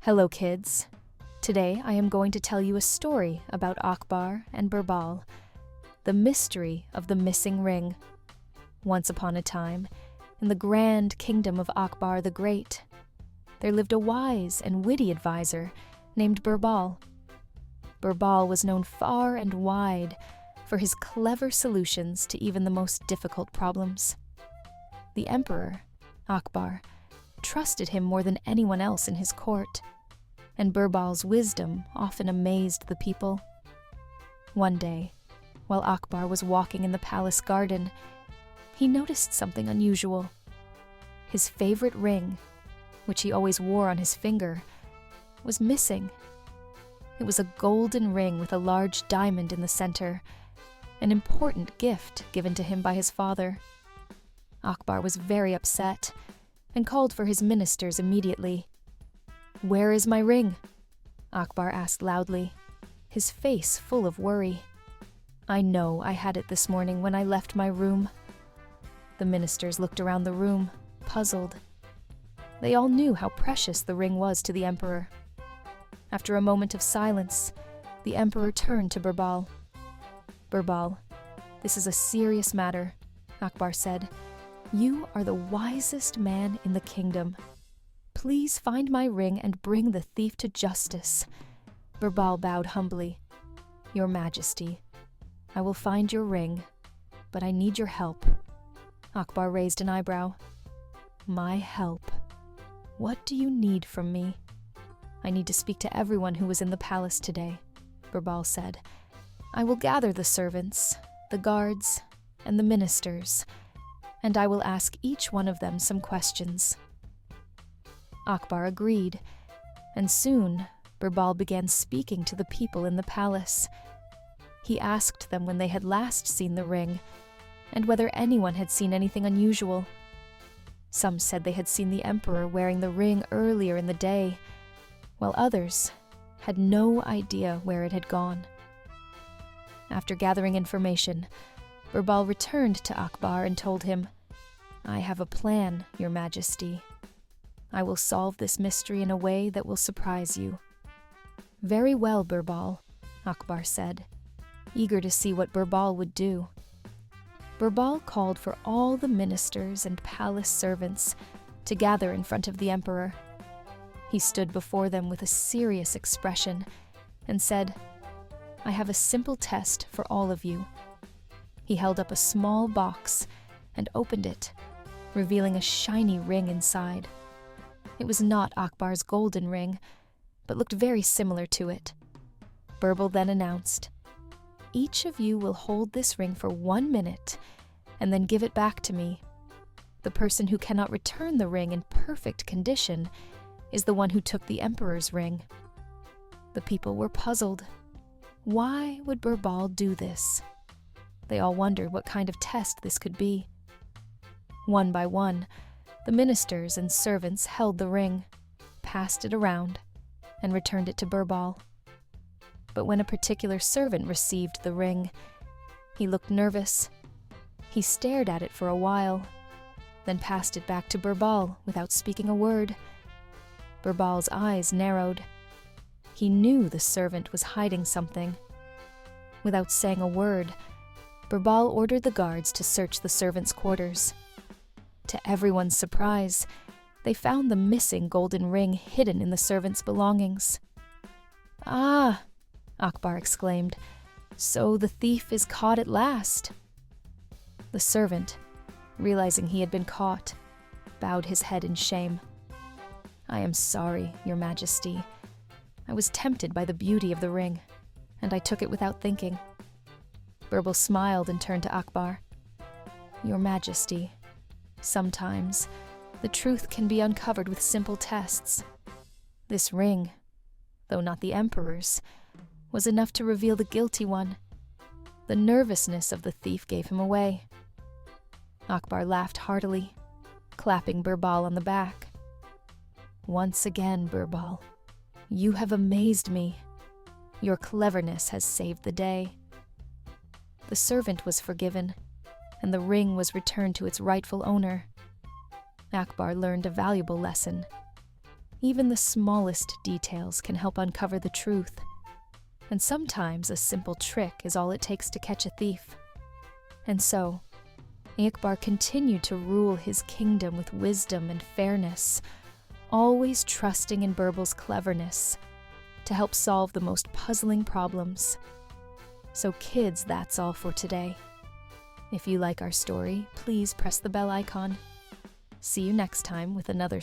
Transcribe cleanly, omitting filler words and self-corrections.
Hello, kids. Today I am going to tell you a story about Akbar and Birbal, the mystery of the missing ring. Once upon a time, in the grand kingdom of Akbar the Great, there lived a wise and witty advisor named Birbal. Birbal was known far and wide for his clever solutions to even the most difficult problems. The emperor, Akbar, trusted him more than anyone else in his court, and Birbal's wisdom often amazed the people. One day, while Akbar was walking in the palace garden, he noticed something unusual. His favorite ring, which he always wore on his finger, was missing. It was a golden ring with a large diamond in the center, an important gift given to him by his father. Akbar was very upset and called for his ministers immediately. "Where is my ring?" Akbar asked loudly, his face full of worry. "I know I had it this morning when I left my room." The ministers looked around the room, puzzled. They all knew how precious the ring was to the emperor. After a moment of silence, the emperor turned to Birbal. "Birbal, this is a serious matter," Akbar said. "You are the wisest man in the kingdom. Please find my ring and bring the thief to justice." Birbal bowed humbly. "Your Majesty, I will find your ring, but I need your help." Akbar raised an eyebrow. "My help? What do you need from me?" "I need to speak to everyone who was in the palace today," Birbal said. "I will gather the servants, the guards, and the ministers, and I will ask each one of them some questions." Akbar agreed, and soon Birbal began speaking to the people in the palace. He asked them when they had last seen the ring, and whether anyone had seen anything unusual. Some said they had seen the emperor wearing the ring earlier in the day, while others had no idea where it had gone. After gathering information, Birbal returned to Akbar and told him, "I have a plan, Your Majesty. I will solve this mystery in a way that will surprise you." "Very well, Birbal," Akbar said, eager to see what Birbal would do. Birbal called for all the ministers and palace servants to gather in front of the emperor. He stood before them with a serious expression and said, "I have a simple test for all of you." He held up a small box and opened it, revealing a shiny ring inside. It was not Akbar's golden ring, but looked very similar to it. Birbal then announced, "Each of you will hold this ring for 1 minute and then give it back to me. The person who cannot return the ring in perfect condition is the one who took the emperor's ring." The people were puzzled. Why would Birbal do this? They all wondered what kind of test this could be. One by one, the ministers and servants held the ring, passed it around, and returned it to Birbal. But when a particular servant received the ring, he looked nervous. He stared at it for a while, then passed it back to Birbal without speaking a word. Birbal's eyes narrowed. He knew the servant was hiding something. Without saying a word, Birbal ordered the guards to search the servants' quarters. To everyone's surprise, they found the missing golden ring hidden in the servants' belongings. "Ah!" Akbar exclaimed. "So the thief is caught at last." The servant, realizing he had been caught, bowed his head in shame. "I am sorry, Your Majesty. I was tempted by the beauty of the ring, and I took it without thinking." Birbal smiled and turned to Akbar. "Your Majesty, sometimes the truth can be uncovered with simple tests. This ring, though not the emperor's, was enough to reveal the guilty one. The nervousness of the thief gave him away." Akbar laughed heartily, clapping Birbal on the back. "Once again, Birbal, you have amazed me. Your cleverness has saved the day." The servant was forgiven, and the ring was returned to its rightful owner. Akbar learned a valuable lesson. Even the smallest details can help uncover the truth. And sometimes a simple trick is all it takes to catch a thief. And so, Akbar continued to rule his kingdom with wisdom and fairness, always trusting in Birbal's cleverness to help solve the most puzzling problems. So kids, that's all for today. If you like our story, please press the bell icon. See you next time with another story.